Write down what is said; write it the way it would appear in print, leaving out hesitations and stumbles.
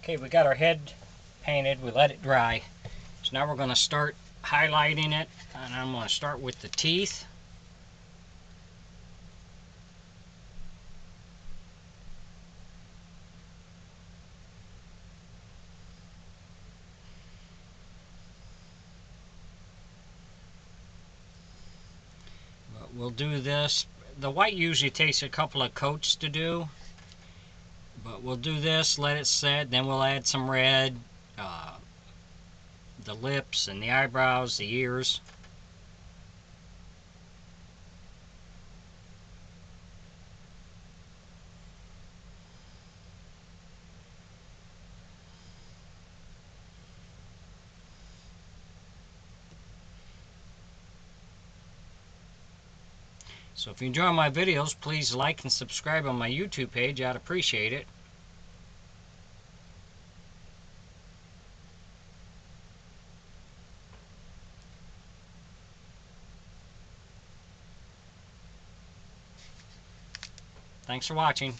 Okay, we got our head painted. We let it dry. So now we're going to start highlighting it, and I'm going to start with the teeth. But we'll do this. The white usually takes a couple of coats to do, but we'll do this, let it set, then we'll add some red, the lips and the eyebrows, the ears. So if you enjoy my videos, please like and subscribe on my YouTube page. I'd appreciate it. Thanks for watching.